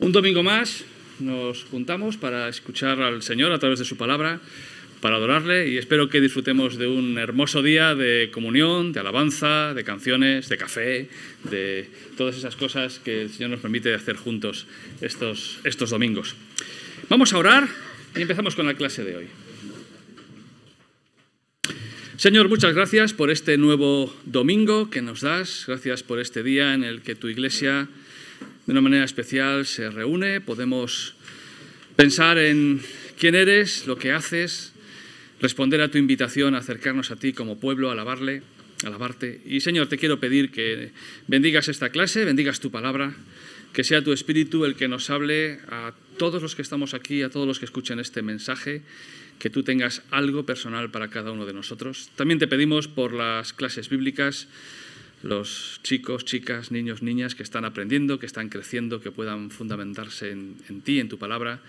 Un domingo más nos juntamos para escuchar al Señor a través de su palabra, para adorarle, y espero que disfrutemos de un hermoso día de comunión, de alabanza, de canciones, de café, de todas esas cosas que el Señor nos permite hacer juntos estos domingos. Vamos a orar y empezamos con la clase de hoy. Señor, muchas gracias por este nuevo domingo que nos das. Gracias por este día en el que tu Iglesia, de una manera especial, se reúne. Podemos pensar en quién eres, lo que haces, responder a tu invitación a acercarnos a ti como pueblo, alabarte. Y, Señor, te quiero pedir que bendigas esta clase, bendigas tu palabra, que sea tu Espíritu el que nos hable a todos los que estamos aquí, a todos los que escuchen este mensaje, que tú tengas algo personal para cada uno de nosotros. También te pedimos por las clases bíblicas, los chicos, chicas, niños, niñas que están aprendiendo, que están creciendo, que puedan fundamentarse en ti, en tu palabra.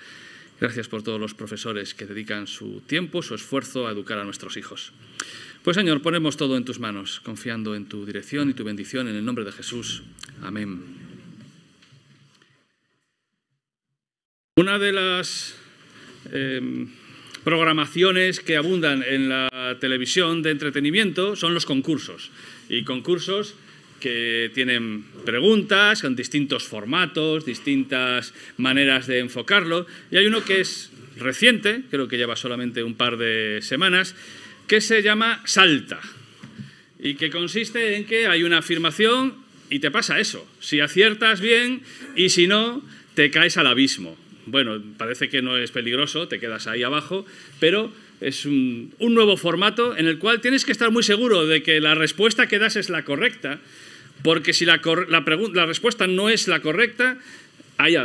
Gracias por todos los profesores que dedican su tiempo, su esfuerzo a educar a nuestros hijos. Pues, Señor, ponemos todo en tus manos, confiando en tu dirección y tu bendición, en el nombre de Jesús. Amén. Una de las programaciones que abundan en la televisión de entretenimiento son los concursos. Y concursos que tienen preguntas con distintos formatos, distintas maneras de enfocarlo. Y hay uno que es reciente, creo que lleva solamente un par de semanas, que se llama Salta. Y que consiste en que hay una afirmación y te pasa eso. Si aciertas bien y si no, te caes al abismo. Bueno, parece que no es peligroso, te quedas ahí abajo, pero es un nuevo formato en el cual tienes que estar muy seguro de que la respuesta que das es la correcta, porque si la respuesta no es la correcta, ahí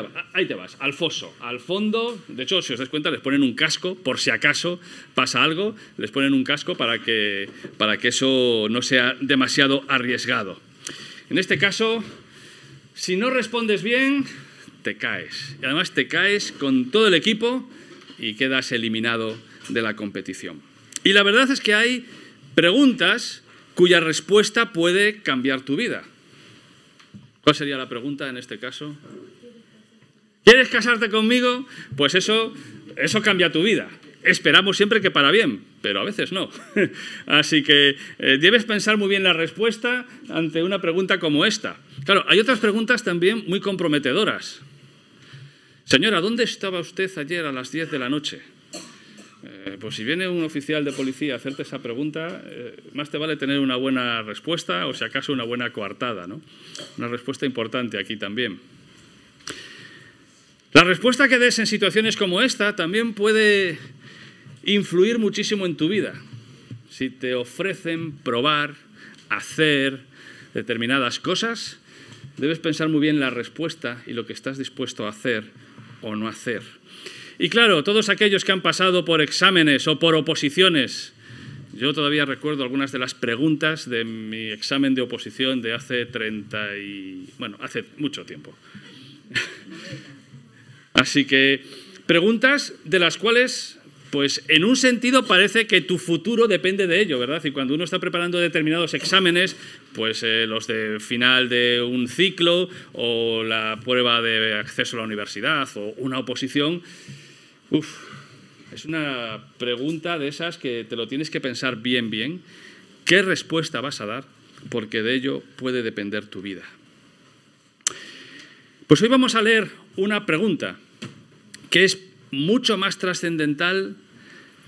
te vas, al foso, al fondo. De hecho, si os dais cuenta, les ponen un casco, por si acaso pasa algo, les ponen un casco para que eso no sea demasiado arriesgado. En este caso, si no respondes bien, te caes. Y además te caes con todo el equipo y quedas eliminado de la competición. Y la verdad es que hay preguntas cuya respuesta puede cambiar tu vida. ¿Cuál sería la pregunta en este caso? ¿Quieres casarte conmigo? Pues eso cambia tu vida. Esperamos siempre que para bien, pero a veces no. Así que debes pensar muy bien la respuesta ante una pregunta como esta. Claro, hay otras preguntas también muy comprometedoras. Señora, ¿dónde estaba usted ayer a las 10 de la noche? Pues si viene un oficial de policía a hacerte esa pregunta, más te vale tener una buena respuesta o si acaso una buena coartada, ¿no? Una respuesta importante aquí también. La respuesta que des en situaciones como esta también puede influir muchísimo en tu vida. Si te ofrecen probar, hacer determinadas cosas, debes pensar muy bien la respuesta y lo que estás dispuesto a hacer o no hacer. Y claro, todos aquellos que han pasado por exámenes o por oposiciones, yo todavía recuerdo algunas de las preguntas de mi examen de oposición de hace hace mucho tiempo. Así que preguntas de las cuales, pues en un sentido parece que tu futuro depende de ello, ¿verdad? Y cuando uno está preparando determinados exámenes, pues los de final de un ciclo o la prueba de acceso a la universidad o una oposición, es una pregunta de esas que te lo tienes que pensar bien, bien. ¿Qué respuesta vas a dar? Porque de ello puede depender tu vida. Pues hoy vamos a leer una pregunta que es mucho más trascendental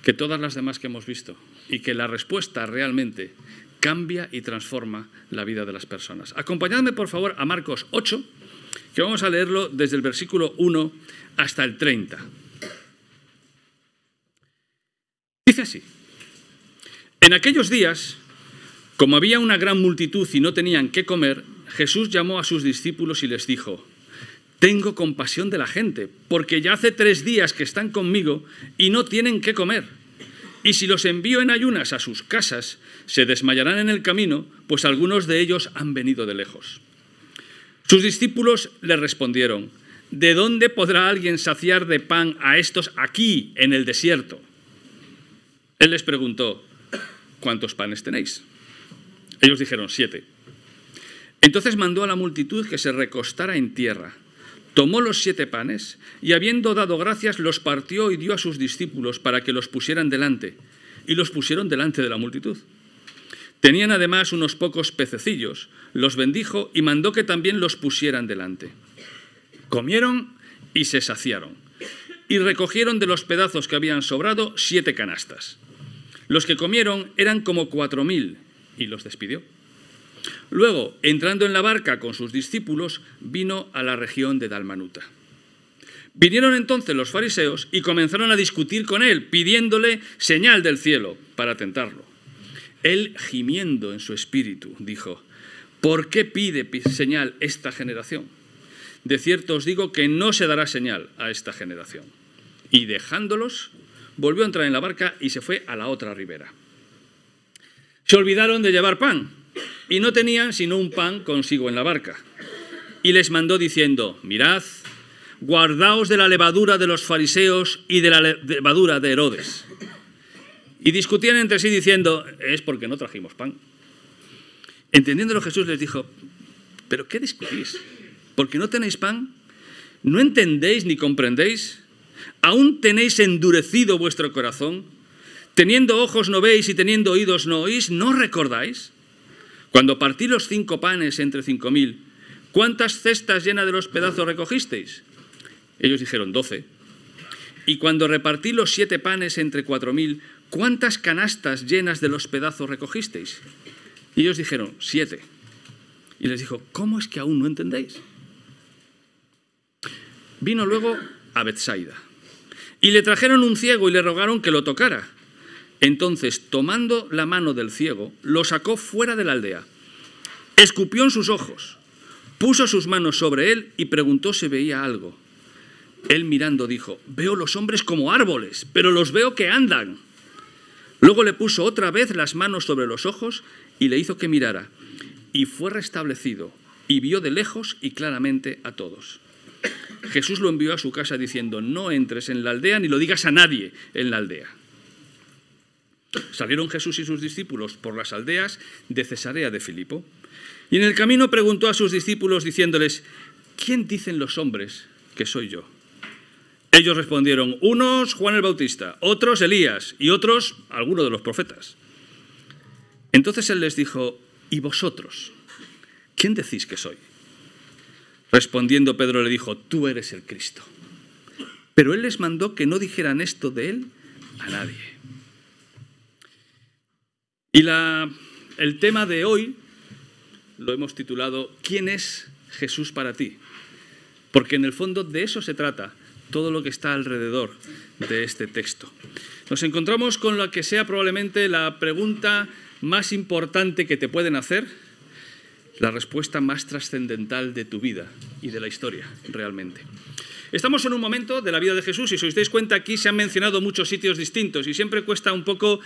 que todas las demás que hemos visto y que la respuesta realmente cambia y transforma la vida de las personas. Acompañadme, por favor, a Marcos 8, que vamos a leerlo desde el versículo 1 hasta el 30. Dice así: En aquellos días, como había una gran multitud y no tenían qué comer, Jesús llamó a sus discípulos y les dijo: Tengo compasión de la gente, porque ya hace 3 días que están conmigo y no tienen qué comer. Y si los envío en ayunas a sus casas, se desmayarán en el camino, pues algunos de ellos han venido de lejos. Sus discípulos le respondieron: ¿De dónde podrá alguien saciar de pan a estos aquí en el desierto? Él les preguntó: ¿Cuántos panes tenéis? Ellos dijeron: 7. Entonces mandó a la multitud que se recostara en tierra. tomó los 7 panes y, habiendo dado gracias, los partió y dio a sus discípulos para que los pusieran delante. Y los pusieron delante de la multitud. Tenían además unos pocos pececillos, los bendijo y mandó que también los pusieran delante. Comieron y se saciaron, y recogieron de los pedazos que habían sobrado 7 canastas. Los que comieron eran como 4000, y los despidió. Luego, entrando en la barca con sus discípulos, vino a la región de Dalmanuta. Vinieron entonces los fariseos y comenzaron a discutir con él, pidiéndole señal del cielo para tentarlo. Él, gimiendo en su espíritu, dijo: ¿por qué pide señal esta generación? De cierto os digo que no se dará señal a esta generación. Y dejándolos, volvió a entrar en la barca y se fue a la otra ribera. Se olvidaron de llevar pan y no tenían sino un pan consigo en la barca. Y les mandó diciendo: mirad, guardaos de la levadura de los fariseos y de la levadura de Herodes. Y discutían entre sí diciendo: es porque no trajimos pan. Entendiéndolo, Jesús les dijo: ¿pero qué discutís? ¿Porque no tenéis pan? ¿No entendéis ni comprendéis? ¿Aún tenéis endurecido vuestro corazón? Teniendo ojos no veis y teniendo oídos no oís, ¿no recordáis? Cuando partí los 5 panes entre 5000, ¿cuántas cestas llenas de los pedazos recogisteis? Ellos dijeron: 12. Y cuando repartí los 7 panes entre 4000, ¿cuántas canastas llenas de los pedazos recogisteis? Y ellos dijeron: 7. Y les dijo: ¿cómo es que aún no entendéis? Vino luego a Betsaida, y le trajeron un ciego y le rogaron que lo tocara. Entonces, tomando la mano del ciego, lo sacó fuera de la aldea, escupió en sus ojos, puso sus manos sobre él y preguntó si veía algo. Él, mirando, dijo: veo los hombres como árboles, pero los veo que andan. Luego le puso otra vez las manos sobre los ojos y le hizo que mirara, y fue restablecido, y vio de lejos y claramente a todos. Jesús lo envió a su casa diciendo: no entres en la aldea ni lo digas a nadie en la aldea. Salieron Jesús y sus discípulos por las aldeas de Cesarea de Filipo, y en el camino preguntó a sus discípulos diciéndoles: ¿quién dicen los hombres que soy yo? Ellos respondieron: unos Juan el Bautista, otros Elías y otros alguno de los profetas. Entonces él les dijo: ¿y vosotros? ¿Quién decís que soy? Respondiendo Pedro le dijo: tú eres el Cristo. Pero él les mandó que no dijeran esto de él a nadie. Y el tema de hoy lo hemos titulado: ¿quién es Jesús para ti? Porque en el fondo de eso se trata todo lo que está alrededor de este texto. Nos encontramos con la que sea probablemente la pregunta más importante que te pueden hacer, la respuesta más trascendental de tu vida y de la historia, realmente. Estamos en un momento de la vida de Jesús y si os dais cuenta aquí se han mencionado muchos sitios distintos y siempre cuesta un poco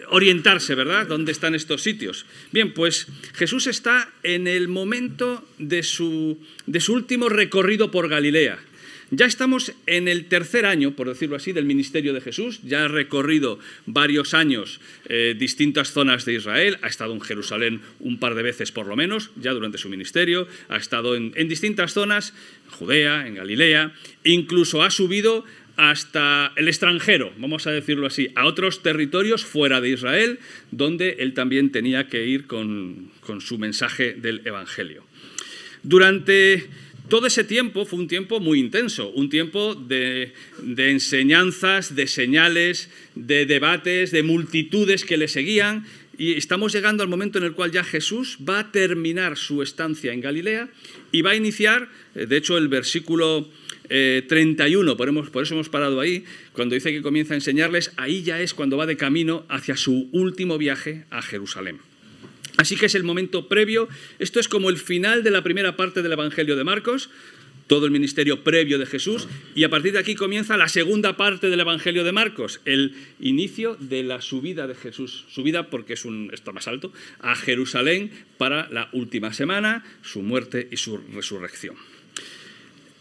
orientarse, ¿verdad? ¿Dónde están estos sitios? Bien, pues Jesús está en el momento de su último recorrido por Galilea. Ya estamos en el 3er año, por decirlo así, del ministerio de Jesús. Ya ha recorrido varios años distintas zonas de Israel. Ha estado en Jerusalén un par de veces por lo menos, ya durante su ministerio. Ha estado en distintas zonas, en Judea, en Galilea. Incluso ha subido hasta el extranjero, vamos a decirlo así, a otros territorios fuera de Israel, donde él también tenía que ir con su mensaje del Evangelio. Durante todo ese tiempo fue un tiempo muy intenso, un tiempo de enseñanzas, de señales, de debates, de multitudes que le seguían, y estamos llegando al momento en el cual ya Jesús va a terminar su estancia en Galilea y va a iniciar, de hecho el versículo 31, por eso hemos parado ahí, cuando dice que comienza a enseñarles, ahí ya es cuando va de camino hacia su último viaje a Jerusalén. Así que es el momento previo, esto es como el final de la primera parte del Evangelio de Marcos, todo el ministerio previo de Jesús, y a partir de aquí comienza la segunda parte del Evangelio de Marcos, el inicio de la subida de Jesús, subida porque está más alto, a Jerusalén para la última semana, su muerte y su resurrección.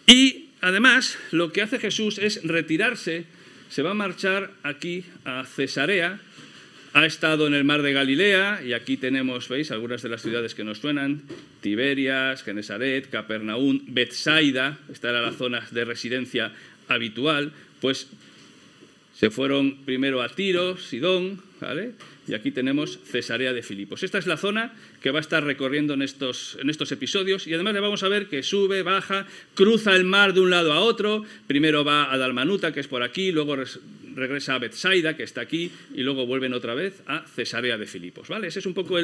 Y además lo que hace Jesús es retirarse, se va a marchar aquí a Cesarea, Ha estado en el mar de Galilea, y aquí tenemos, ¿veis?, algunas de las ciudades que nos suenan: Tiberias, Genesaret, Capernaum, Betsaida. Esta era la zona de residencia habitual. Pues se fueron primero a Tiro, Sidón, ¿vale? Y aquí tenemos Cesarea de Filipos. Esta es la zona que va a estar recorriendo en estos episodios, y además le vamos a ver que sube, baja, cruza el mar de un lado a otro. Primero va a Dalmanuta, que es por aquí, luego regresa a Betsaida, que está aquí, y luego vuelven otra vez a Cesarea de Filipos, ¿vale? Esa es un poco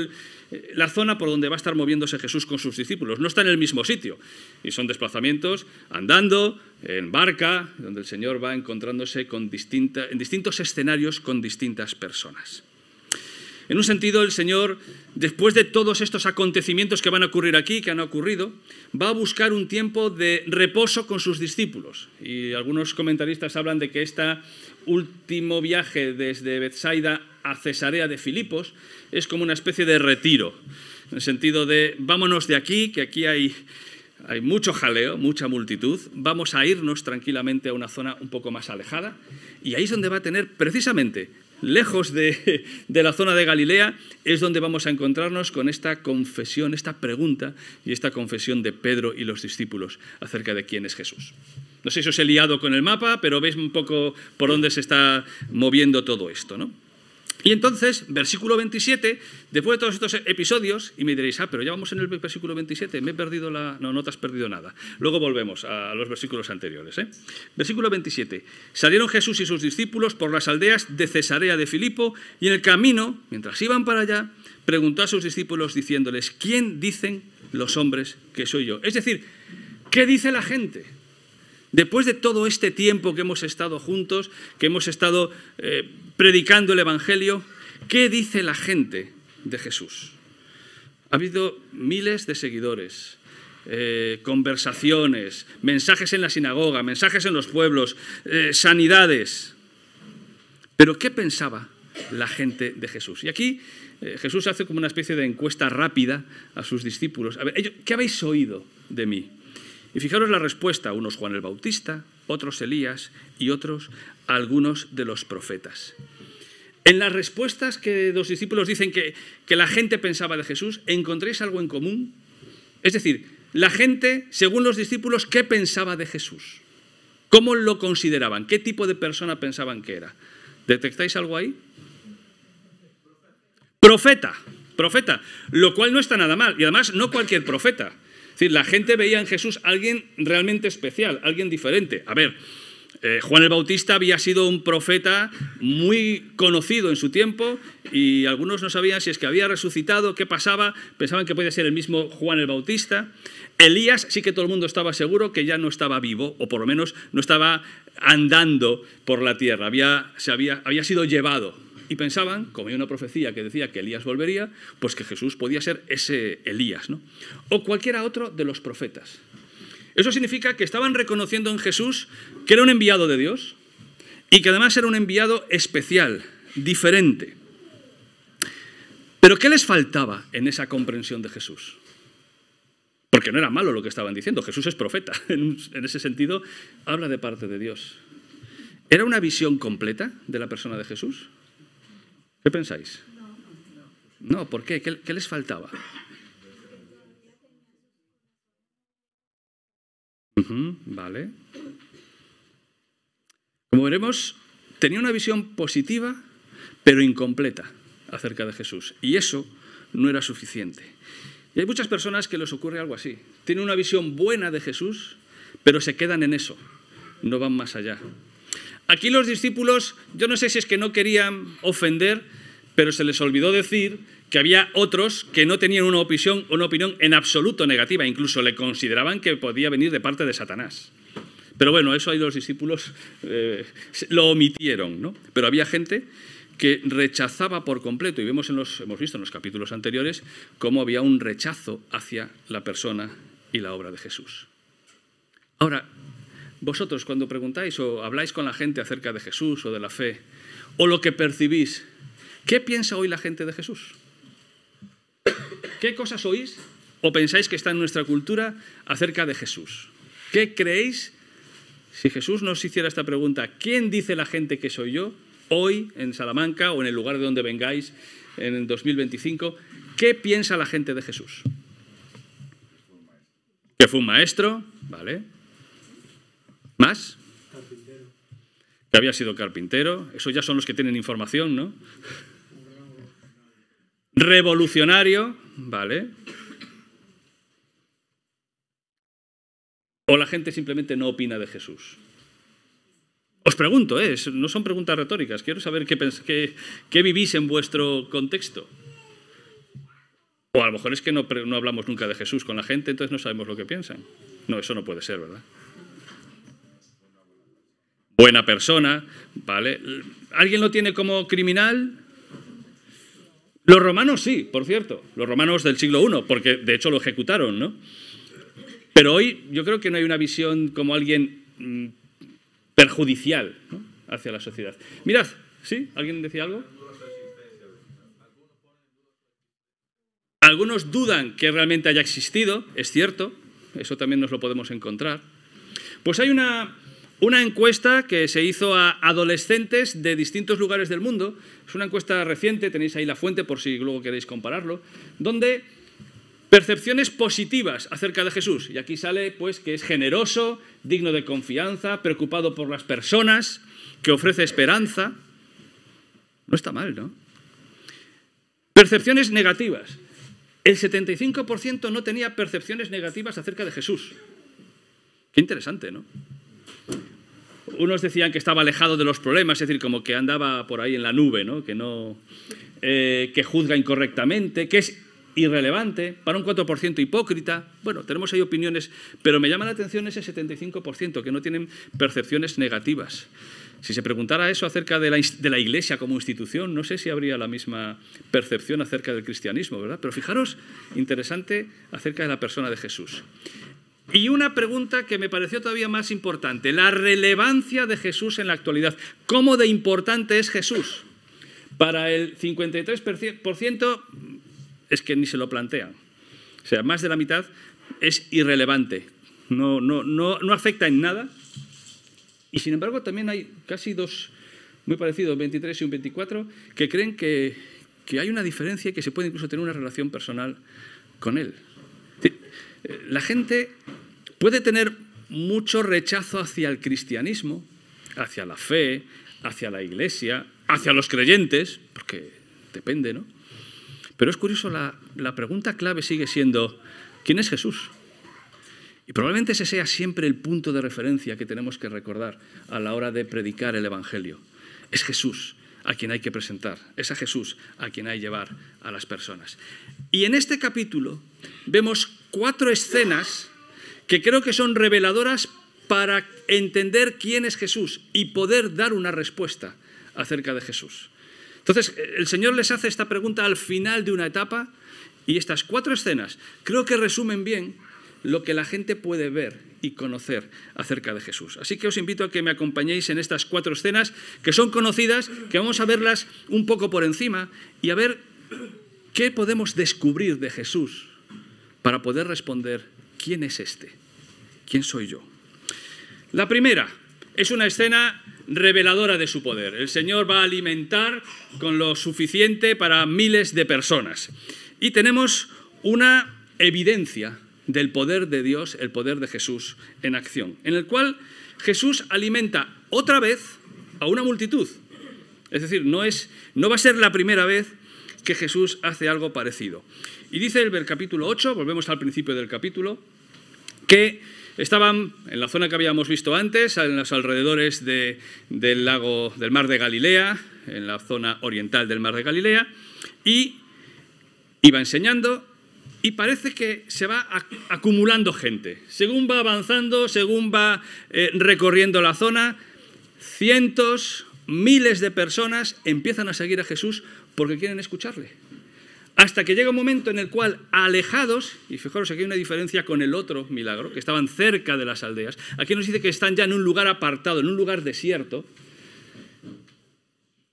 la zona por donde va a estar moviéndose Jesús con sus discípulos. No está en el mismo sitio, y son desplazamientos andando, en barca, donde el Señor va encontrándose en distintos escenarios con distintas personas. En un sentido, el Señor, después de todos estos acontecimientos que van a ocurrir aquí, que han ocurrido, va a buscar un tiempo de reposo con sus discípulos. Y algunos comentaristas hablan de que este último viaje desde Betsaida a Cesarea de Filipos es como una especie de retiro, en el sentido de vámonos de aquí, que aquí hay mucho jaleo, mucha multitud, vamos a irnos tranquilamente a una zona un poco más alejada, y ahí es donde va a tener precisamente, lejos de la zona de Galilea, es donde vamos a encontrarnos con esta confesión, esta pregunta y esta confesión de Pedro y los discípulos acerca de quién es Jesús. No sé si os he liado con el mapa, pero veis un poco por dónde se está moviendo todo esto, ¿no? Y entonces, versículo 27, después de todos estos episodios, y me diréis, pero ya vamos en el versículo 27, me he perdido No te has perdido nada. Luego volvemos a los versículos anteriores, ¿eh? Versículo 27. Salieron Jesús y sus discípulos por las aldeas de Cesarea de Filipo, y en el camino, mientras iban para allá, preguntó a sus discípulos diciéndoles, ¿quién dicen los hombres que soy yo? Es decir, ¿qué dice la gente? Después de todo este tiempo que hemos estado juntos, que hemos estado predicando el Evangelio, ¿qué dice la gente de Jesús? Ha habido miles de seguidores, conversaciones, mensajes en la sinagoga, mensajes en los pueblos, sanidades. Pero ¿qué pensaba la gente de Jesús? Y aquí Jesús hace como una especie de encuesta rápida a sus discípulos. A ver, ¿qué habéis oído de mí? Y fijaros la respuesta, unos Juan el Bautista, otros Elías y otros algunos de los profetas. En las respuestas que los discípulos dicen que la gente pensaba de Jesús, ¿encontréis algo en común? Es decir, la gente, según los discípulos, ¿qué pensaba de Jesús? ¿Cómo lo consideraban? ¿Qué tipo de persona pensaban que era? ¿Detectáis algo ahí? Profeta, lo cual no está nada mal, y además no cualquier profeta. Es decir, la gente veía en Jesús a alguien realmente especial, alguien diferente. A ver, Juan el Bautista había sido un profeta muy conocido en su tiempo, y algunos no sabían si es que había resucitado, qué pasaba, pensaban que podía ser el mismo Juan el Bautista. Elías sí que todo el mundo estaba seguro que ya no estaba vivo, o por lo menos no estaba andando por la tierra, había sido llevado. Y pensaban, como hay una profecía que decía que Elías volvería, pues que Jesús podía ser ese Elías, ¿no? O cualquiera otro de los profetas. Eso significa que estaban reconociendo en Jesús que era un enviado de Dios y que además era un enviado especial, diferente. Pero ¿qué les faltaba en esa comprensión de Jesús? Porque no era malo lo que estaban diciendo, Jesús es profeta, en ese sentido habla de parte de Dios. ¿Era una visión completa de la persona de Jesús? ¿Qué pensáis? No, ¿por qué? ¿Qué les faltaba? Vale. Como veremos, tenía una visión positiva, pero incompleta acerca de Jesús. Y eso no era suficiente. Y hay muchas personas que les ocurre algo así. Tienen una visión buena de Jesús, pero se quedan en eso. No van más allá. Aquí los discípulos, yo no sé si es que no querían ofender, pero se les olvidó decir que había otros que no tenían una opinión en absoluto negativa, incluso le consideraban que podía venir de parte de Satanás. Pero bueno, eso ahí los discípulos lo omitieron, ¿no? Pero había gente que rechazaba por completo, y hemos visto en los capítulos anteriores cómo había un rechazo hacia la persona y la obra de Jesús. Ahora, vosotros cuando preguntáis o habláis con la gente acerca de Jesús o de la fe, o lo que percibís, ¿qué piensa hoy la gente de Jesús? ¿Qué cosas oís o pensáis que está en nuestra cultura acerca de Jesús? ¿Qué creéis? Si Jesús nos hiciera esta pregunta, ¿quién dice la gente que soy yo? hoy en Salamanca o en el lugar de donde vengáis en el 2025, ¿qué piensa la gente de Jesús? Que fue un maestro, ¿vale? ¿Más? Carpintero. Que había sido carpintero. Esos ya son los que tienen información, ¿no? Revolucionario, ¿vale? O la gente simplemente no opina de Jesús. Os pregunto, no son preguntas retóricas, quiero saber qué vivís en vuestro contexto. O a lo mejor es que no hablamos nunca de Jesús con la gente, entonces no sabemos lo que piensan. No, eso no puede ser, ¿verdad? Buena persona, ¿vale? ¿Alguien lo tiene como criminal? Los romanos sí, por cierto. Los romanos del siglo I, porque de hecho lo ejecutaron, ¿no? Pero hoy yo creo que no hay una visión como alguien perjudicial, ¿no?, hacia la sociedad. Mirad, ¿sí? ¿Alguien decía algo? Algunos dudan que realmente haya existido, es cierto, eso también nos lo podemos encontrar. Pues hay una encuesta que se hizo a adolescentes de distintos lugares del mundo, es una encuesta reciente, tenéis ahí la fuente por si luego queréis compararlo, donde percepciones positivas acerca de Jesús, y aquí sale pues que es generoso, digno de confianza, preocupado por las personas, que ofrece esperanza. No está mal, ¿no? Percepciones negativas. El 75% no tenía percepciones negativas acerca de Jesús. Qué interesante, ¿no? Unos decían que estaba alejado de los problemas, es decir, como que andaba por ahí en la nube, ¿no? Que juzga incorrectamente, que es irrelevante, para un 4% hipócrita. Bueno, tenemos ahí opiniones, pero me llama la atención ese 75% que no tienen percepciones negativas. Si se preguntara eso acerca de la Iglesia como institución, no sé si habría la misma percepción acerca del cristianismo, ¿verdad? Pero fijaros, interesante acerca de la persona de Jesús. Y una pregunta que me pareció todavía más importante, la relevancia de Jesús en la actualidad. ¿Cómo de importante es Jesús? Para el 53% es que ni se lo plantean. O sea, más de la mitad es irrelevante, no afecta en nada. Y sin embargo también hay casi dos, muy parecidos, un 23 y un 24, que creen que hay una diferencia y que se puede incluso tener una relación personal con él. La gente puede tener mucho rechazo hacia el cristianismo, hacia la fe, hacia la Iglesia, hacia los creyentes, porque depende, ¿no? Pero es curioso, la pregunta clave sigue siendo, ¿quién es Jesús? Y probablemente ese sea siempre el punto de referencia que tenemos que recordar a la hora de predicar el Evangelio. Es Jesús a quien hay que presentar, es a Jesús a quien hay que llevar a las personas. Y en este capítulo vemos 4 escenas que creo que son reveladoras para entender quién es Jesús y poder dar una respuesta acerca de Jesús. Entonces, el Señor les hace esta pregunta al final de una etapa y estas 4 escenas creo que resumen bien lo que la gente puede ver y conocer acerca de Jesús. Así que os invito a que me acompañéis en estas 4 escenas que son conocidas, que vamos a verlas un poco por encima y a ver qué podemos descubrir de Jesús para poder responder ¿quién es este? ¿Quién soy yo? La primera es una escena reveladora de su poder. El Señor va a alimentar con lo suficiente para miles de personas. Y tenemos una evidencia del poder de Dios, el poder de Jesús en acción, en el cual Jesús alimenta otra vez a una multitud. Es decir, no va a ser la primera vez que Jesús hace algo parecido. Y dice el capítulo 8, volvemos al principio del capítulo, que estaban en la zona que habíamos visto antes, en los alrededores del mar de Galilea, en la zona oriental del mar de Galilea, y iba enseñando. Y parece que se va acumulando gente. Según va avanzando, según va recorriendo la zona, cientos, miles de personas empiezan a seguir a Jesús porque quieren escucharle. Hasta que llega un momento en el cual, alejados, y fijaros aquí hay una diferencia con el otro milagro, que estaban cerca de las aldeas, aquí nos dice que están ya en un lugar apartado, en un lugar desierto.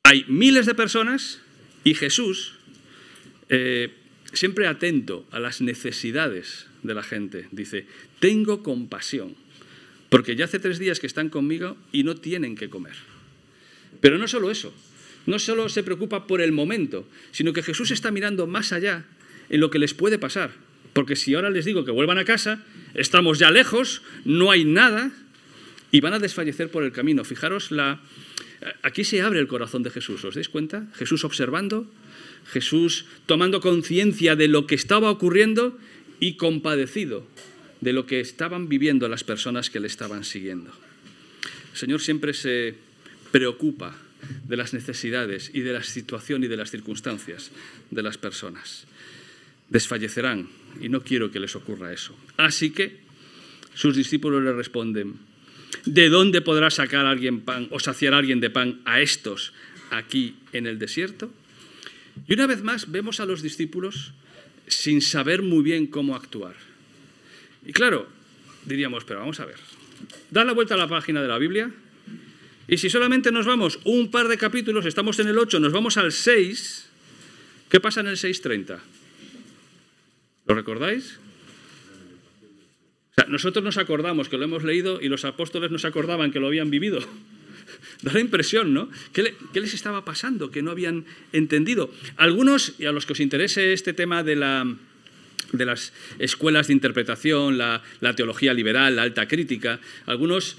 Hay miles de personas y Jesús, siempre atento a las necesidades de la gente, dice, tengo compasión, porque ya hace 3 días que están conmigo y no tienen que comer. Pero no solo eso, no solo se preocupa por el momento, sino que Jesús está mirando más allá en lo que les puede pasar. Porque si ahora les digo que vuelvan a casa, estamos ya lejos, no hay nada y van a desfallecer por el camino. Fijaros, aquí se abre el corazón de Jesús, ¿os dais cuenta? Jesús observando, Jesús tomando conciencia de lo que estaba ocurriendo y compadecido de lo que estaban viviendo las personas que le estaban siguiendo. El Señor siempre se preocupa de las necesidades y de la situación y de las circunstancias de las personas. Desfallecerán y no quiero que les ocurra eso. Así que sus discípulos le responden: ¿de dónde podrá sacar alguien pan o saciar a alguien de pan a estos aquí en el desierto? Y una vez más vemos a los discípulos sin saber muy bien cómo actuar. Y claro, diríamos, pero vamos a ver, da la vuelta a la página de la Biblia y si solamente nos vamos un par de capítulos, estamos en el 8, nos vamos al 6, ¿qué pasa en el 6:30? ¿Lo recordáis? O sea, nosotros nos acordamos que lo hemos leído y los apóstoles nos acordaban que lo habían vivido. Da la impresión, ¿no? ¿Qué les estaba pasando? Que no habían entendido. Algunos, y a los que os interese este tema de las escuelas de interpretación, la teología liberal, la alta crítica, algunos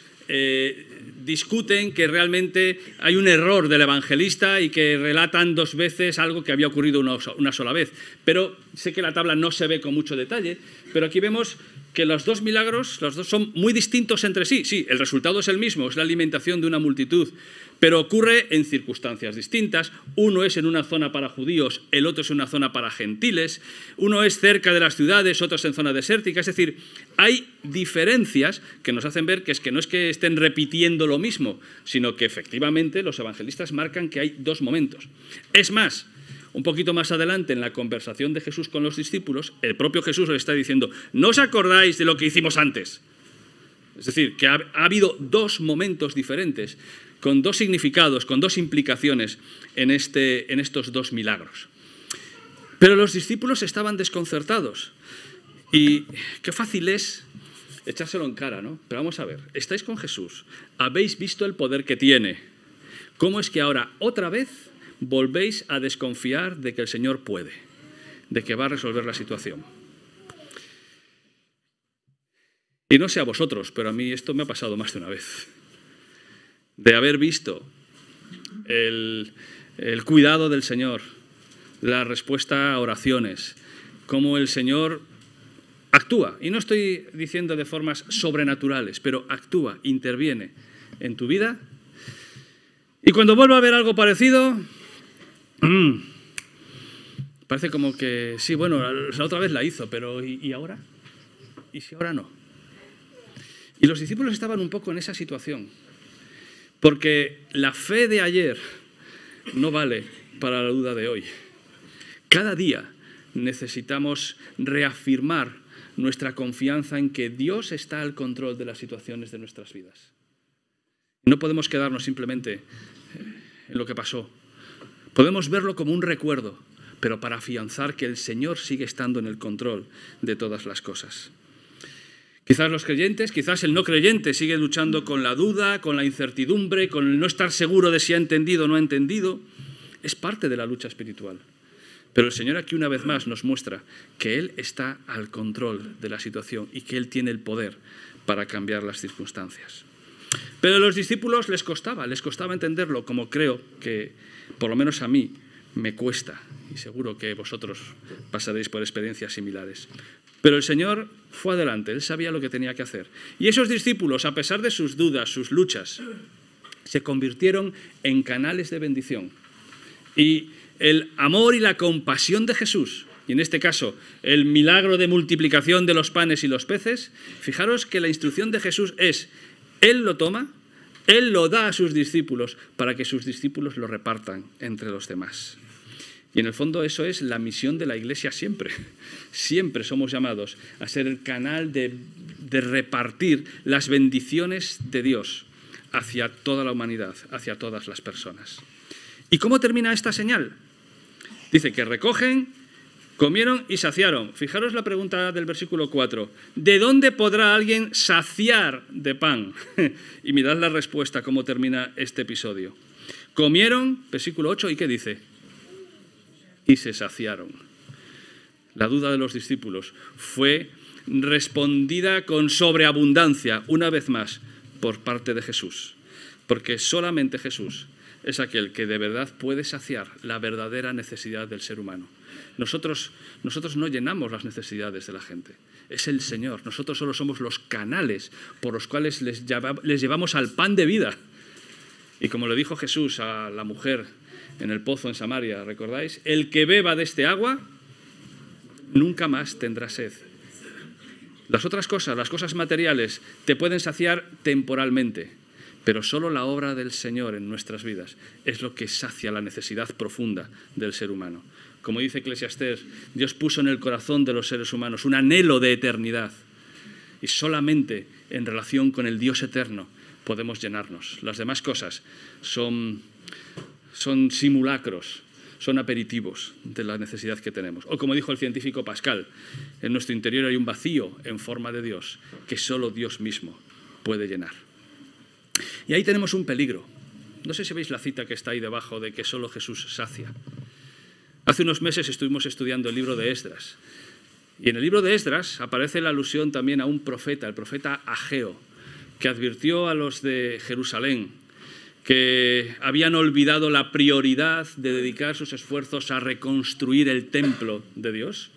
discuten que realmente hay un error del evangelista y que relatan dos veces algo que había ocurrido una sola vez. Pero sé que la tabla no se ve con mucho detalle, pero aquí vemos que los dos milagros, los dos son muy distintos entre sí. Sí, el resultado es el mismo, es la alimentación de una multitud, pero ocurre en circunstancias distintas. Uno es en una zona para judíos, el otro es en una zona para gentiles. Uno es cerca de las ciudades, otro es en zona desértica. Es decir, hay diferencias que nos hacen ver que no es que estén repitiendo lo mismo, sino que efectivamente los evangelistas marcan que hay dos momentos. Es más, un poquito más adelante en la conversación de Jesús con los discípulos, el propio Jesús le está diciendo: ¿no os acordáis de lo que hicimos antes? Es decir, que ha habido dos momentos diferentes, con dos significados, con dos implicaciones en estos dos milagros. Pero los discípulos estaban desconcertados. Y qué fácil es echárselo en cara, ¿no? Pero vamos a ver, estáis con Jesús, habéis visto el poder que tiene. ¿Cómo es que ahora otra vez volvéis a desconfiar de que el Señor puede, de que va a resolver la situación? Y no sé a vosotros, pero a mí esto me ha pasado más de una vez. De haber visto el cuidado del Señor, la respuesta a oraciones, cómo el Señor actúa. Y no estoy diciendo de formas sobrenaturales, pero actúa, interviene en tu vida. Y cuando vuelvo a ver algo parecido, parece como que, sí, bueno, la otra vez la hizo, pero ¿y ahora? ¿Y si ahora no? Y los discípulos estaban un poco en esa situación, porque la fe de ayer no vale para la duda de hoy. Cada día necesitamos reafirmar nuestra confianza en que Dios está al control de las situaciones de nuestras vidas. No podemos quedarnos simplemente en lo que pasó. Podemos verlo como un recuerdo, pero para afianzar que el Señor sigue estando en el control de todas las cosas. Quizás los creyentes, quizás el no creyente sigue luchando con la duda, con la incertidumbre, con el no estar seguro de si ha entendido o no ha entendido. Es parte de la lucha espiritual. Pero el Señor aquí una vez más nos muestra que Él está al control de la situación y que Él tiene el poder para cambiar las circunstancias. Pero a los discípulos les costaba entenderlo, como creo que, por lo menos a mí, me cuesta. Y seguro que vosotros pasaréis por experiencias similares. Pero el Señor fue adelante, Él sabía lo que tenía que hacer. Y esos discípulos, a pesar de sus dudas, sus luchas, se convirtieron en canales de bendición. Y el amor y la compasión de Jesús, y en este caso el milagro de multiplicación de los panes y los peces, fijaros que la instrucción de Jesús es: Él lo toma, Él lo da a sus discípulos para que sus discípulos lo repartan entre los demás. Y en el fondo eso es la misión de la Iglesia siempre. Siempre somos llamados a ser el canal de repartir las bendiciones de Dios hacia toda la humanidad, hacia todas las personas. ¿Y cómo termina esta señal? Dice que recogen, comieron y saciaron. Fijaros la pregunta del versículo 4. ¿De dónde podrá alguien saciar de pan? Y mirad la respuesta, cómo termina este episodio. Comieron, versículo 8, ¿y qué dice? Y se saciaron. La duda de los discípulos fue respondida con sobreabundancia, una vez más, por parte de Jesús. Porque solamente Jesús es aquel que de verdad puede saciar la verdadera necesidad del ser humano. Nosotros no llenamos las necesidades de la gente. Es el Señor. Nosotros solo somos los canales por los cuales les llevamos al pan de vida. Y como le dijo Jesús a la mujer en el pozo en Samaria, ¿recordáis? El que beba de este agua nunca más tendrá sed. Las otras cosas, las cosas materiales, te pueden saciar temporalmente, pero solo la obra del Señor en nuestras vidas es lo que sacia la necesidad profunda del ser humano. Como dice Eclesiastés, Dios puso en el corazón de los seres humanos un anhelo de eternidad y solamente en relación con el Dios eterno podemos llenarnos. Las demás cosas son simulacros, son aperitivos de la necesidad que tenemos. O como dijo el científico Pascal, en nuestro interior hay un vacío en forma de Dios que solo Dios mismo puede llenar. Y ahí tenemos un peligro. No sé si veis la cita que está ahí debajo de que solo Jesús sacia. Hace unos meses estuvimos estudiando el libro de Esdras. Y en el libro de Esdras aparece la alusión también a un profeta, el profeta Ageo, que advirtió a los de Jerusalén que habían olvidado la prioridad de dedicar sus esfuerzos a reconstruir el templo de Dios.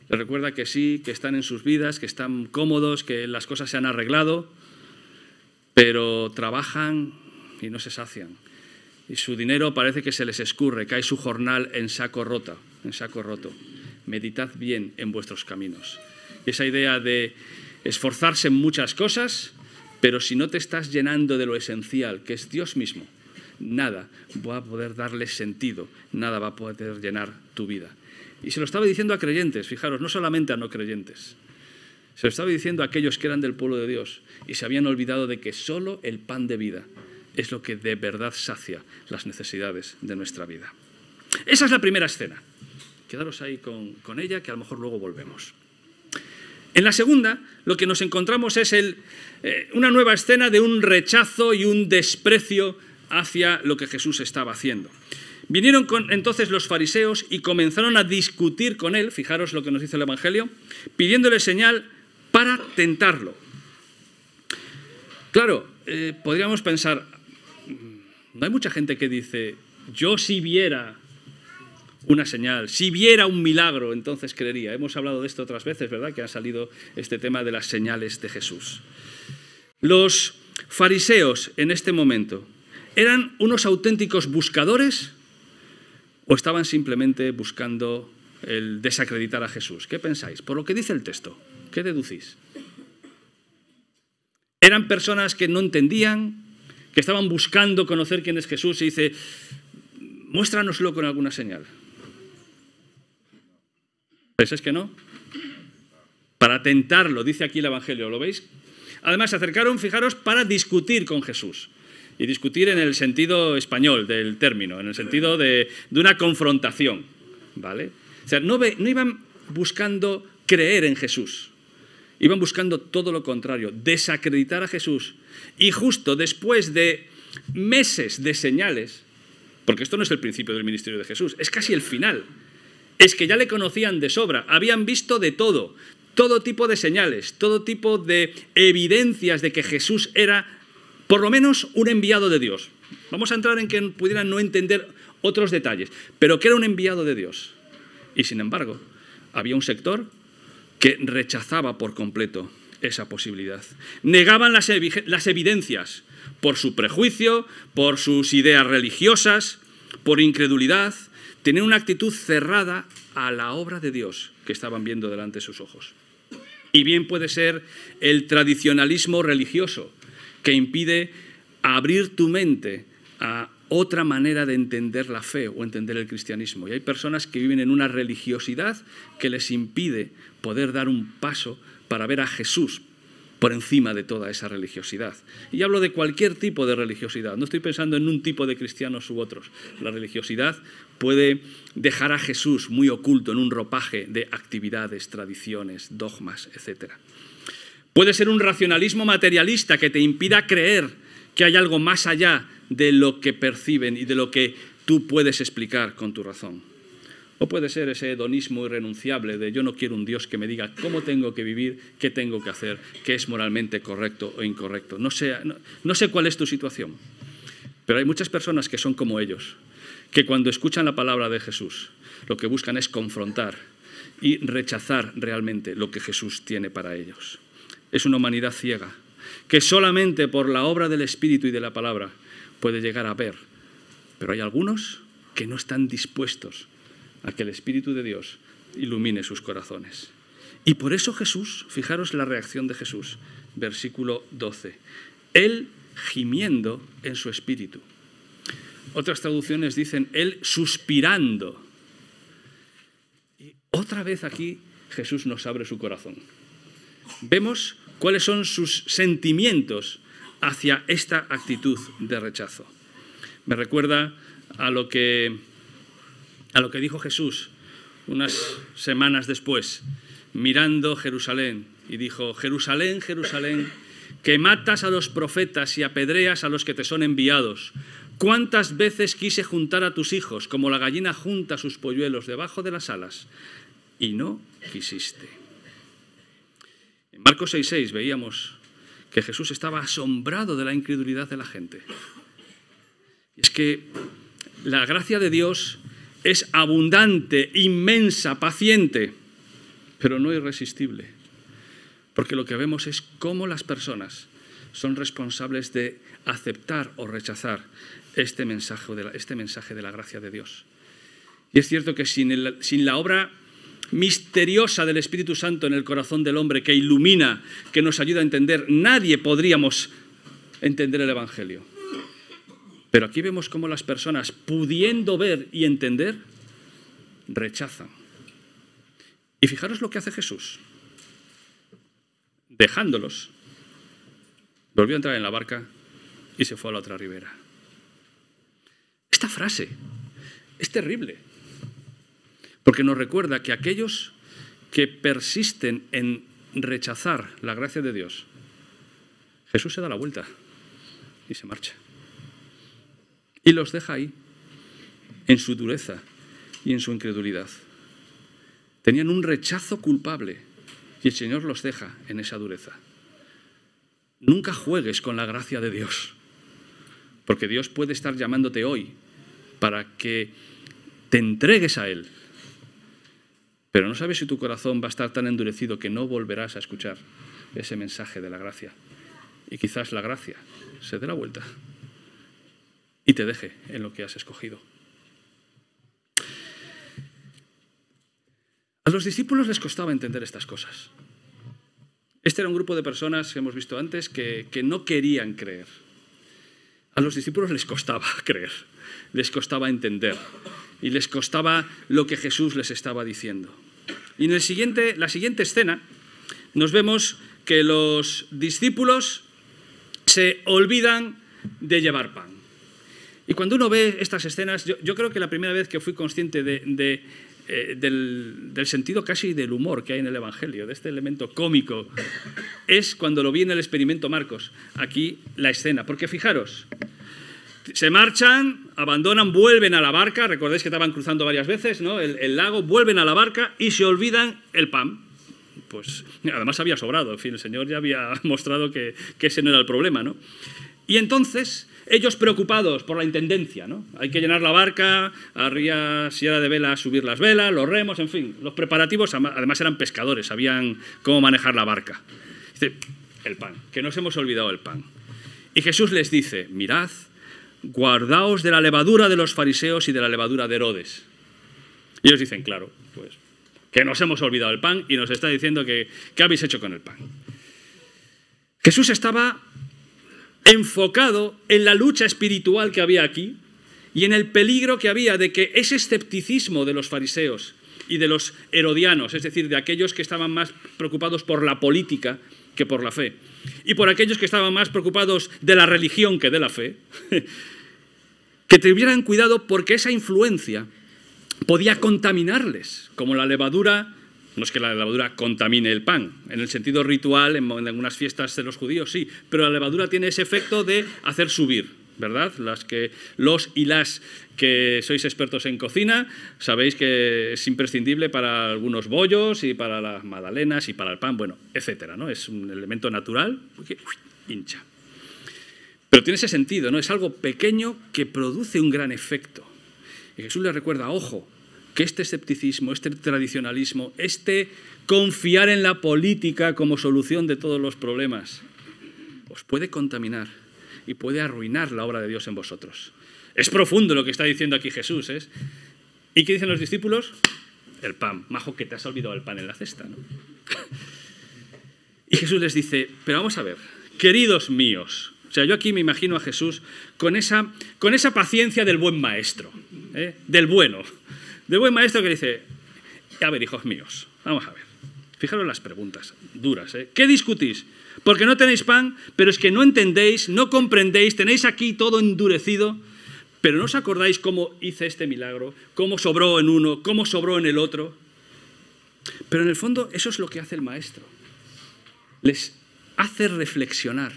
Les recuerda que sí, que están en sus vidas, que están cómodos, que las cosas se han arreglado, pero trabajan y no se sacian. Y su dinero parece que se les escurre, cae su jornal en saco roto. Meditad bien en vuestros caminos. Y esa idea de esforzarse en muchas cosas, pero si no te estás llenando de lo esencial, que es Dios mismo, nada va a poder darle sentido, nada va a poder llenar tu vida. Y se lo estaba diciendo a creyentes, fijaros, no solamente a no creyentes. Se lo estaba diciendo a aquellos que eran del pueblo de Dios y se habían olvidado de que solo el pan de vida es lo que de verdad sacia las necesidades de nuestra vida. Esa es la primera escena. Quedaros ahí con ella, que a lo mejor luego volvemos. En la segunda, lo que nos encontramos es una nueva escena de un rechazo y un desprecio hacia lo que Jesús estaba haciendo. Vinieron entonces los fariseos y comenzaron a discutir con él, fijaros lo que nos dice el Evangelio, pidiéndole señal para tentarlo. Claro, podríamos pensar, no hay mucha gente que dice, yo si viera una señal, si viera un milagro, entonces creería. Hemos hablado de esto otras veces, ¿verdad? Que ha salido este tema de las señales de Jesús. Los fariseos en este momento, ¿eran unos auténticos buscadores o estaban simplemente buscando el desacreditar a Jesús? ¿Qué pensáis? Por lo que dice el texto, ¿qué deducís? ¿Eran personas que no entendían, que estaban buscando conocer quién es Jesús y dice, muéstranoslo con alguna señal? ¿Pensáis que no? Para tentarlo, dice aquí el Evangelio, ¿lo veis? Además, se acercaron, fijaros, para discutir con Jesús. Y discutir en el sentido español del término, en el sentido de una confrontación, ¿vale? O sea, no iban buscando creer en Jesús, iban buscando todo lo contrario, desacreditar a Jesús. Y justo después de meses de señales, porque esto no es el principio del ministerio de Jesús, es casi el final, es que ya le conocían de sobra, habían visto de todo tipo de señales, todo tipo de evidencias de que Jesús era por lo menos un enviado de Dios. Vamos a entrar en que pudieran no entender otros detalles, pero que era un enviado de Dios. Y sin embargo, había un sector que rechazaba por completo esa posibilidad. Negaban las evidencias por su prejuicio, por sus ideas religiosas, por incredulidad. Tenían una actitud cerrada a la obra de Dios que estaban viendo delante de sus ojos. Y bien puede ser el tradicionalismo religioso, que impide abrir tu mente a otra manera de entender la fe o entender el cristianismo. Y hay personas que viven en una religiosidad que les impide poder dar un paso para ver a Jesús por encima de toda esa religiosidad. Y hablo de cualquier tipo de religiosidad, no estoy pensando en un tipo de cristianos u otros. La religiosidad puede dejar a Jesús muy oculto en un ropaje de actividades, tradiciones, dogmas, etc. Puede ser un racionalismo materialista que te impida creer que hay algo más allá de lo que perciben y de lo que tú puedes explicar con tu razón. O puede ser ese hedonismo irrenunciable de yo no quiero un Dios que me diga cómo tengo que vivir, qué tengo que hacer, qué es moralmente correcto o incorrecto. No sé cuál es tu situación, pero hay muchas personas que son como ellos, que cuando escuchan la palabra de Jesús, lo que buscan es confrontar y rechazar realmente lo que Jesús tiene para ellos. Es una humanidad ciega, que solamente por la obra del Espíritu y de la palabra puede llegar a ver. Pero hay algunos que no están dispuestos a que el Espíritu de Dios ilumine sus corazones. Y por eso Jesús, fijaros la reacción de Jesús, versículo 12. Él gimiendo en su espíritu. Otras traducciones dicen él suspirando. Y otra vez aquí Jesús nos abre su corazón. Vemos cuáles son sus sentimientos hacia esta actitud de rechazo. Me recuerda a lo que dijo Jesús unas semanas después, mirando Jerusalén, y dijo: Jerusalén, Jerusalén, que matas a los profetas y apedreas a los que te son enviados. ¿Cuántas veces quise juntar a tus hijos como la gallina junta sus polluelos debajo de las alas? Y no quisiste. En Marcos 6:6 veíamos que Jesús estaba asombrado de la incredulidad de la gente. Es que la gracia de Dios es abundante, inmensa, paciente, pero no irresistible. Porque lo que vemos es cómo las personas son responsables de aceptar o rechazar este mensaje de la gracia de Dios. Y es cierto que sin la obra misteriosa del Espíritu Santo en el corazón del hombre, que ilumina, que nos ayuda a entender, nadie podríamos entender el Evangelio. Pero aquí vemos cómo las personas, pudiendo ver y entender, rechazan. Y fijaros lo que hace Jesús. Dejándolos, volvió a entrar en la barca y se fue a la otra ribera. Esta frase es terrible, porque nos recuerda que aquellos que persisten en rechazar la gracia de Dios, Jesús se da la vuelta y se marcha. Y los deja ahí, en su dureza y en su incredulidad. Tenían un rechazo culpable y el Señor los deja en esa dureza. Nunca juegues con la gracia de Dios, porque Dios puede estar llamándote hoy para que te entregues a Él. Pero no sabes si tu corazón va a estar tan endurecido que no volverás a escuchar ese mensaje de la gracia. Y quizás la gracia se dé la vuelta y te deje en lo que has escogido. A los discípulos les costaba entender estas cosas. Este era un grupo de personas que hemos visto antes que no querían creer. A los discípulos les costaba creer, les costaba entender y les costaba lo que Jesús les estaba diciendo. Y en la siguiente escena nos vemos que los discípulos se olvidan de llevar pan. Y cuando uno ve estas escenas, yo creo que la primera vez que fui consciente del sentido casi del humor que hay en el Evangelio, de este elemento cómico, es cuando lo vi en el experimento Marcos, aquí la escena. Porque fijaros, se marchan, abandonan, vuelven a la barca, recordéis que estaban cruzando varias veces, ¿no? el lago, vuelven a la barca y se olvidan el pan. Pues además había sobrado, en fin, el Señor ya había mostrado que ese no era el problema, ¿no? Y entonces, ellos preocupados por la intendencia, ¿no? Hay que llenar la barca, arriba, si era de vela, subir las velas, los remos, en fin, los preparativos, además eran pescadores, sabían cómo manejar la barca. Dice, el pan, que nos hemos olvidado el pan. Y Jesús les dice, mirad, guardaos de la levadura de los fariseos y de la levadura de Herodes. Y ellos dicen, claro, pues, que nos hemos olvidado el pan y nos está diciendo que ¿qué habéis hecho con el pan? Jesús estaba enfocado en la lucha espiritual que había aquí y en el peligro que había de que ese escepticismo de los fariseos y de los herodianos, es decir, de aquellos que estaban más preocupados por la política que por la fe, y por aquellos que estaban más preocupados de la religión que de la fe, que tuvieran cuidado porque esa influencia podía contaminarles, como la levadura. No es que la levadura contamine el pan, en el sentido ritual, en algunas fiestas de los judíos sí, pero la levadura tiene ese efecto de hacer subir, ¿verdad? Los y las que sois expertos en cocina, sabéis que es imprescindible para algunos bollos y para las magdalenas y para el pan, bueno, etcétera, ¿no? Es un elemento natural que hincha. Pero tiene ese sentido, ¿no? Es algo pequeño que produce un gran efecto. Y Jesús le recuerda, ojo, que este escepticismo, este tradicionalismo, este confiar en la política como solución de todos los problemas, os puede contaminar y puede arruinar la obra de Dios en vosotros. Es profundo lo que está diciendo aquí Jesús, ¿eh? ¿Y qué dicen los discípulos? El pan. Majo, que te has olvidado el pan en la cesta, ¿no? Y Jesús les dice, pero vamos a ver, queridos míos. O sea, yo aquí me imagino a Jesús con esa paciencia del buen maestro, del bueno. Del buen maestro que dice, a ver, hijos míos, vamos a ver. Fijaros las preguntas duras, ¿eh? ¿Qué discutís? Porque no tenéis pan, pero es que no entendéis, no comprendéis, tenéis aquí todo endurecido, pero no os acordáis cómo hice este milagro, cómo sobró en uno, cómo sobró en el otro. Pero en el fondo eso es lo que hace el maestro. Les hace reflexionar.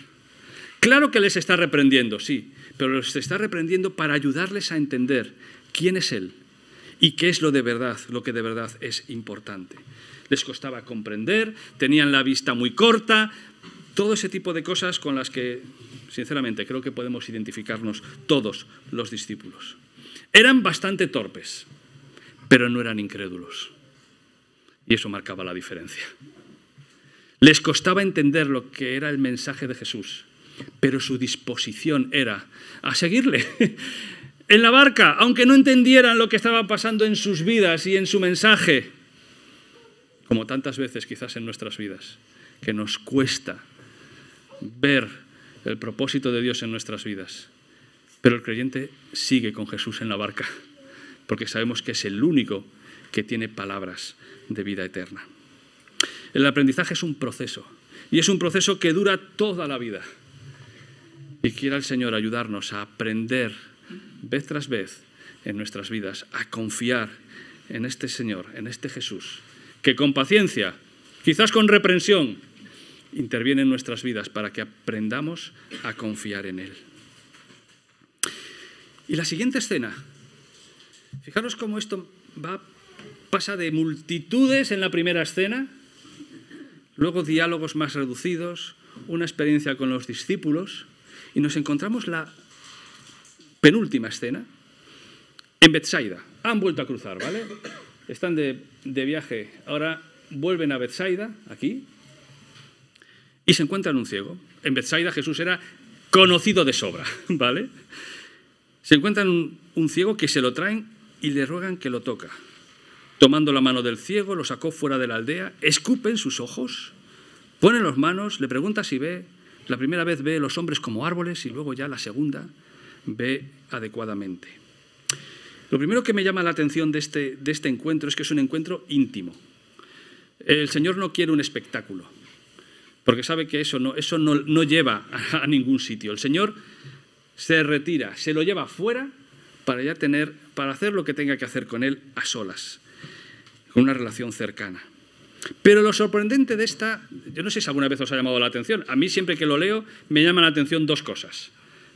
Claro que les está reprendiendo, sí, pero les está reprendiendo para ayudarles a entender quién es Él y qué es lo que de verdad es importante. Les costaba comprender, tenían la vista muy corta, todo ese tipo de cosas con las que, sinceramente, creo que podemos identificarnos todos los discípulos. Eran bastante torpes, pero no eran incrédulos. Y eso marcaba la diferencia. Les costaba entender lo que era el mensaje de Jesús, pero su disposición era a seguirle en la barca, aunque no entendieran lo que estaba pasando en sus vidas y en su mensaje, como tantas veces quizás en nuestras vidas, que nos cuesta ver el propósito de Dios en nuestras vidas. Pero el creyente sigue con Jesús en la barca, porque sabemos que es el único que tiene palabras de vida eterna. El aprendizaje es un proceso, y es un proceso que dura toda la vida. Y quiera el Señor ayudarnos a aprender vez tras vez en nuestras vidas, a confiar en este Señor, en este Jesús, que con paciencia, quizás con reprensión, interviene en nuestras vidas para que aprendamos a confiar en Él. Y la siguiente escena, fijaros cómo esto pasa de multitudes en la primera escena, luego diálogos más reducidos, una experiencia con los discípulos, y nos encontramos la penúltima escena en Betsaida. Han vuelto a cruzar, ¿vale? Están de viaje, ahora vuelven a Betsaida, aquí, y se encuentran un ciego. En Betsaida Jesús era conocido de sobra, ¿vale? Se encuentran un ciego que se lo traen y le ruegan que lo toca. Tomando la mano del ciego, lo sacó fuera de la aldea, escupen sus ojos, ponen las manos, le pregunta si ve. La primera vez ve los hombres como árboles y luego ya la segunda ve adecuadamente. Lo primero que me llama la atención de este encuentro es que es un encuentro íntimo. El Señor no quiere un espectáculo, porque sabe que eso no lleva a ningún sitio. El Señor se retira, se lo lleva fuera para hacer lo que tenga que hacer con Él a solas, con una relación cercana. Pero lo sorprendente de esta, yo no sé si alguna vez os ha llamado la atención, a mí siempre que lo leo me llaman la atención dos cosas.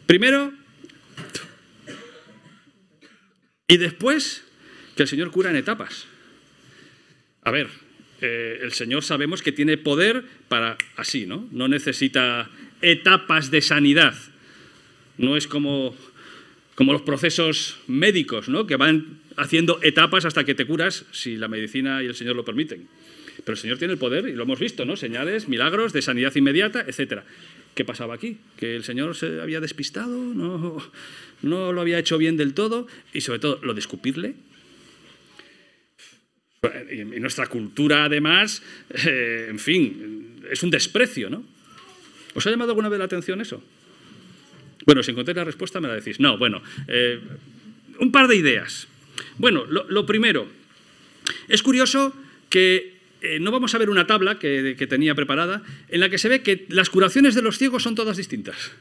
Primero, y después, que el Señor cura en etapas. A ver, el Señor sabemos que tiene poder para así, ¿no? No necesita etapas de sanidad. No es como los procesos médicos, ¿no? Que van haciendo etapas hasta que te curas, si la medicina y el Señor lo permiten. Pero el Señor tiene el poder, y lo hemos visto, ¿no? Señales, milagros de sanidad inmediata, etc. ¿Qué pasaba aquí? Que el Señor se había despistado, no lo había hecho bien del todo, y sobre todo, lo de escupirle. Y nuestra cultura, además, en fin, es un desprecio, ¿no? ¿Os ha llamado alguna vez la atención eso? Bueno, si encontréis la respuesta me la decís. No, bueno, un par de ideas. Bueno, lo primero, es curioso que no vamos a ver una tabla que tenía preparada en la que se ve que las curaciones de los ciegos son todas distintas.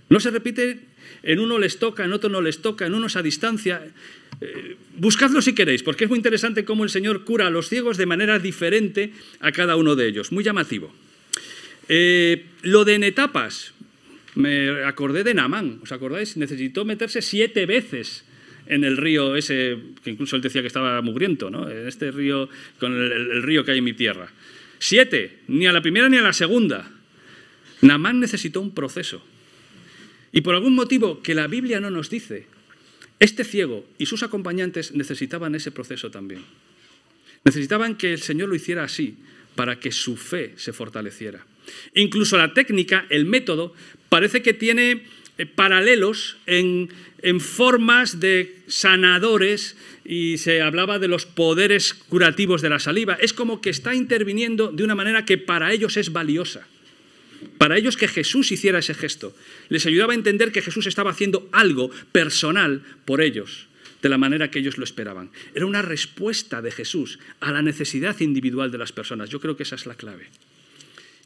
No se repite, en uno les toca, en otro no les toca, en unos a distancia. Buscadlo si queréis, porque es muy interesante cómo el Señor cura a los ciegos de manera diferente a cada uno de ellos. Muy llamativo. Lo de en etapas, me acordé de Naamán, ¿os acordáis? Necesitó meterse 7 veces en el río ese, que incluso él decía que estaba mugriento, ¿no? En este río, con el río que hay en mi tierra. 7, ni a la primera ni a la segunda. Naamán necesitó un proceso. Y por algún motivo que la Biblia no nos dice, este ciego y sus acompañantes necesitaban ese proceso también. Necesitaban que el Señor lo hiciera así, para que su fe se fortaleciera. Incluso la técnica, el método, parece que tiene paralelos en formas de sanadores, y se hablaba de los poderes curativos de la saliva. Es como que está interviniendo de una manera que para ellos es valiosa. Para ellos que Jesús hiciera ese gesto les ayudaba a entender que Jesús estaba haciendo algo personal por ellos, de la manera que ellos lo esperaban. Era una respuesta de Jesús a la necesidad individual de las personas. Yo creo que esa es la clave.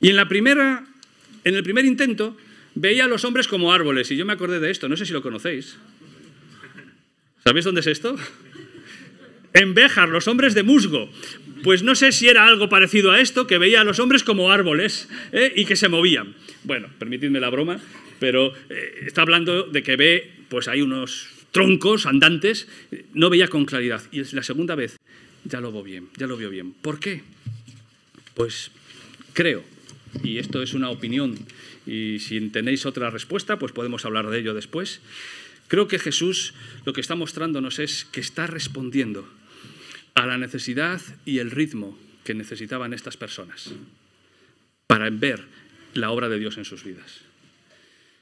Y en el primer intento veía a los hombres como árboles, y yo me acordé de esto, no sé si lo conocéis. ¿Sabéis dónde es esto? En Béjar, los hombres de musgo. Pues no sé si era algo parecido a esto, que veía a los hombres como árboles y que se movían. Bueno, permitidme la broma, pero está hablando de que ve, pues hay unos troncos andantes, no veía con claridad. Y la segunda vez ya lo vio bien. ¿Por qué? Pues creo, y esto es una opinión, y si tenéis otra respuesta, pues podemos hablar de ello después. Creo que Jesús lo que está mostrándonos es que está respondiendo a la necesidad y el ritmo que necesitaban estas personas para ver la obra de Dios en sus vidas.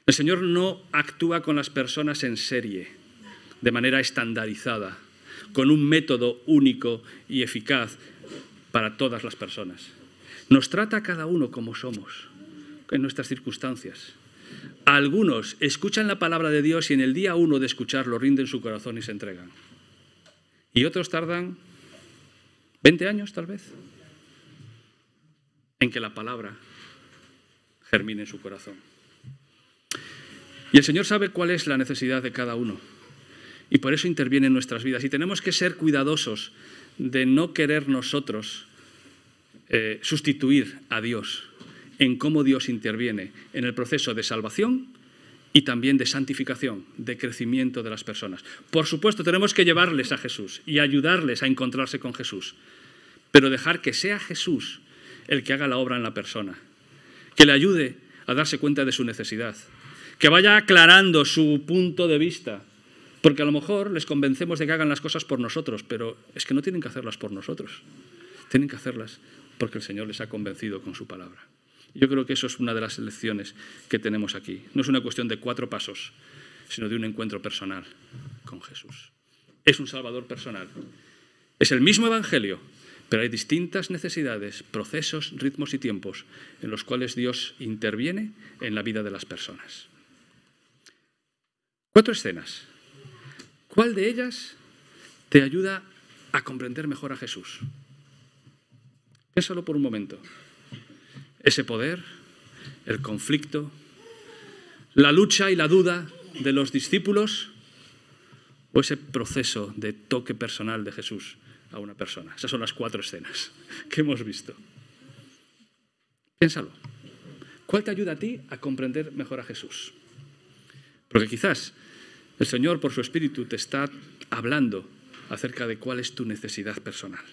El Señor no actúa con las personas en serie, de manera estandarizada, con un método único y eficaz para todas las personas. Nos trata a cada uno como somos, en nuestras circunstancias. Algunos escuchan la palabra de Dios y en el día 1 de escucharlo rinden su corazón y se entregan. Y otros tardan 20 años, tal vez, en que la palabra germine en su corazón. Y el Señor sabe cuál es la necesidad de cada uno. Y por eso interviene en nuestras vidas. Y tenemos que ser cuidadosos de no querer nosotros sustituir a Dios en cómo Dios interviene en el proceso de salvación y también de santificación, de crecimiento de las personas. Por supuesto, tenemos que llevarles a Jesús y ayudarles a encontrarse con Jesús, pero dejar que sea Jesús el que haga la obra en la persona, que le ayude a darse cuenta de su necesidad, que vaya aclarando su punto de vista, porque a lo mejor les convencemos de que hagan las cosas por nosotros, pero es que no tienen que hacerlas por nosotros, tienen que hacerlas porque el Señor les ha convencido con su palabra. Yo creo que eso es una de las lecciones que tenemos aquí. No es una cuestión de 4 pasos, sino de un encuentro personal con Jesús. Es un Salvador personal. Es el mismo Evangelio, pero hay distintas necesidades, procesos, ritmos y tiempos en los cuales Dios interviene en la vida de las personas. 4 escenas. ¿Cuál de ellas te ayuda a comprender mejor a Jesús? Piénsalo por un momento. Ese poder, el conflicto, la lucha y la duda de los discípulos, o ese proceso de toque personal de Jesús a una persona. Esas son las 4 escenas que hemos visto. Piénsalo. ¿Cuál te ayuda a ti a comprender mejor a Jesús? Porque quizás el Señor, por su Espíritu, te está hablando acerca de cuál es tu necesidad personal.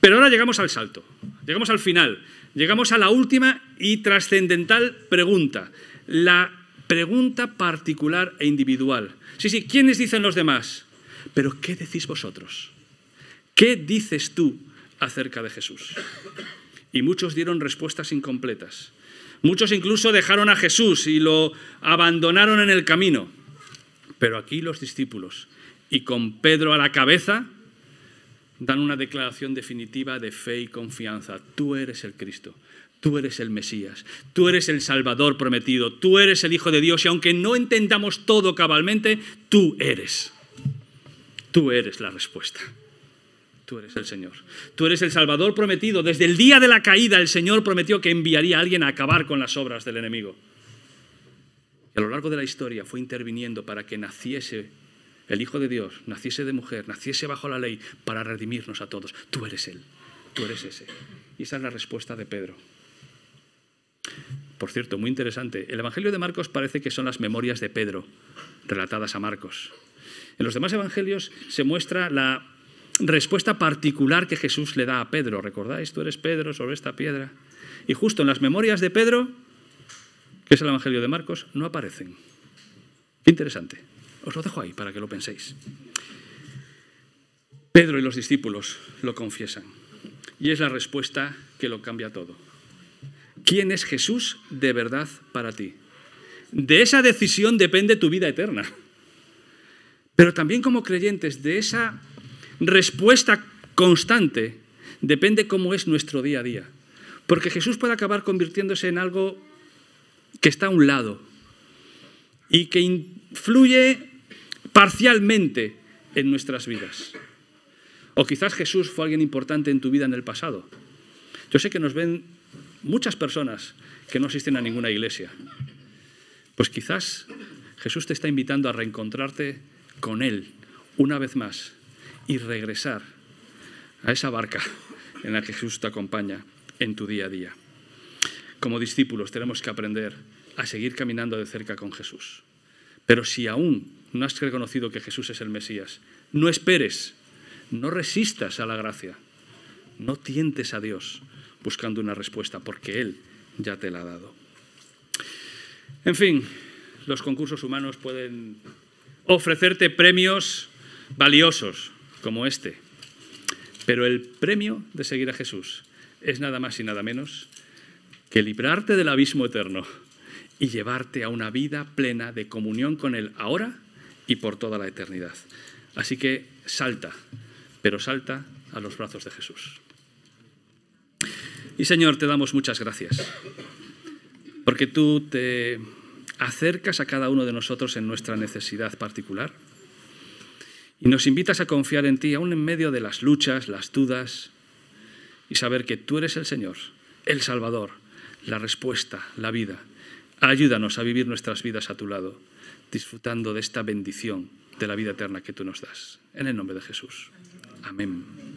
Pero ahora llegamos al salto, llegamos al final, llegamos a la última y trascendental pregunta, la pregunta particular e individual. Sí, ¿quiénes dicen los demás? Pero ¿qué decís vosotros? ¿Qué dices tú acerca de Jesús? Y muchos dieron respuestas incompletas. Muchos incluso dejaron a Jesús y lo abandonaron en el camino. Pero aquí los discípulos, y con Pedro a la cabeza, dan una declaración definitiva de fe y confianza. Tú eres el Cristo, tú eres el Mesías, tú eres el Salvador prometido, tú eres el Hijo de Dios, y aunque no entendamos todo cabalmente, tú eres la respuesta. Tú eres el Señor. Tú eres el Salvador prometido. Desde el día de la caída, el Señor prometió que enviaría a alguien a acabar con las obras del enemigo. Y a lo largo de la historia fue interviniendo para que naciese el Hijo de Dios, naciese de mujer, naciese bajo la ley, para redimirnos a todos. Tú eres Él, tú eres ese. Y esa es la respuesta de Pedro. Por cierto, muy interesante, el Evangelio de Marcos parece que son las memorias de Pedro, relatadas a Marcos. En los demás evangelios se muestra la respuesta particular que Jesús le da a Pedro. ¿Recordáis? Tú eres Pedro sobre esta piedra. Y justo en las memorias de Pedro, que es el Evangelio de Marcos, no aparecen. Qué interesante. Os lo dejo ahí para que lo penséis. Pedro y los discípulos lo confiesan. Y es la respuesta que lo cambia todo. ¿Quién es Jesús de verdad para ti? De esa decisión depende tu vida eterna. Pero también como creyentes, de esa respuesta constante depende cómo es nuestro día a día. Porque Jesús puede acabar convirtiéndose en algo que está a un lado y que influye parcialmente en nuestras vidas. O quizás Jesús fue alguien importante en tu vida en el pasado. Yo sé que nos ven muchas personas que no asisten a ninguna iglesia. Pues quizás Jesús te está invitando a reencontrarte con Él una vez más y regresar a esa barca en la que Jesús te acompaña en tu día a día. Como discípulos tenemos que aprender a seguir caminando de cerca con Jesús. Pero si aún no has reconocido que Jesús es el Mesías, no esperes, no resistas a la gracia, no tientes a Dios buscando una respuesta, porque Él ya te la ha dado. En fin, los concursos humanos pueden ofrecerte premios valiosos como este, pero el premio de seguir a Jesús es nada más y nada menos que librarte del abismo eterno y llevarte a una vida plena de comunión con Él ahora y por toda la eternidad. Así que salta, pero salta a los brazos de Jesús. Y Señor, te damos muchas gracias, porque tú te acercas a cada uno de nosotros en nuestra necesidad particular y nos invitas a confiar en ti, aún en medio de las luchas, las dudas, y saber que tú eres el Señor, el Salvador, la respuesta, la vida. Ayúdanos a vivir nuestras vidas a tu lado, disfrutando de esta bendición de la vida eterna que tú nos das. En el nombre de Jesús. Amén.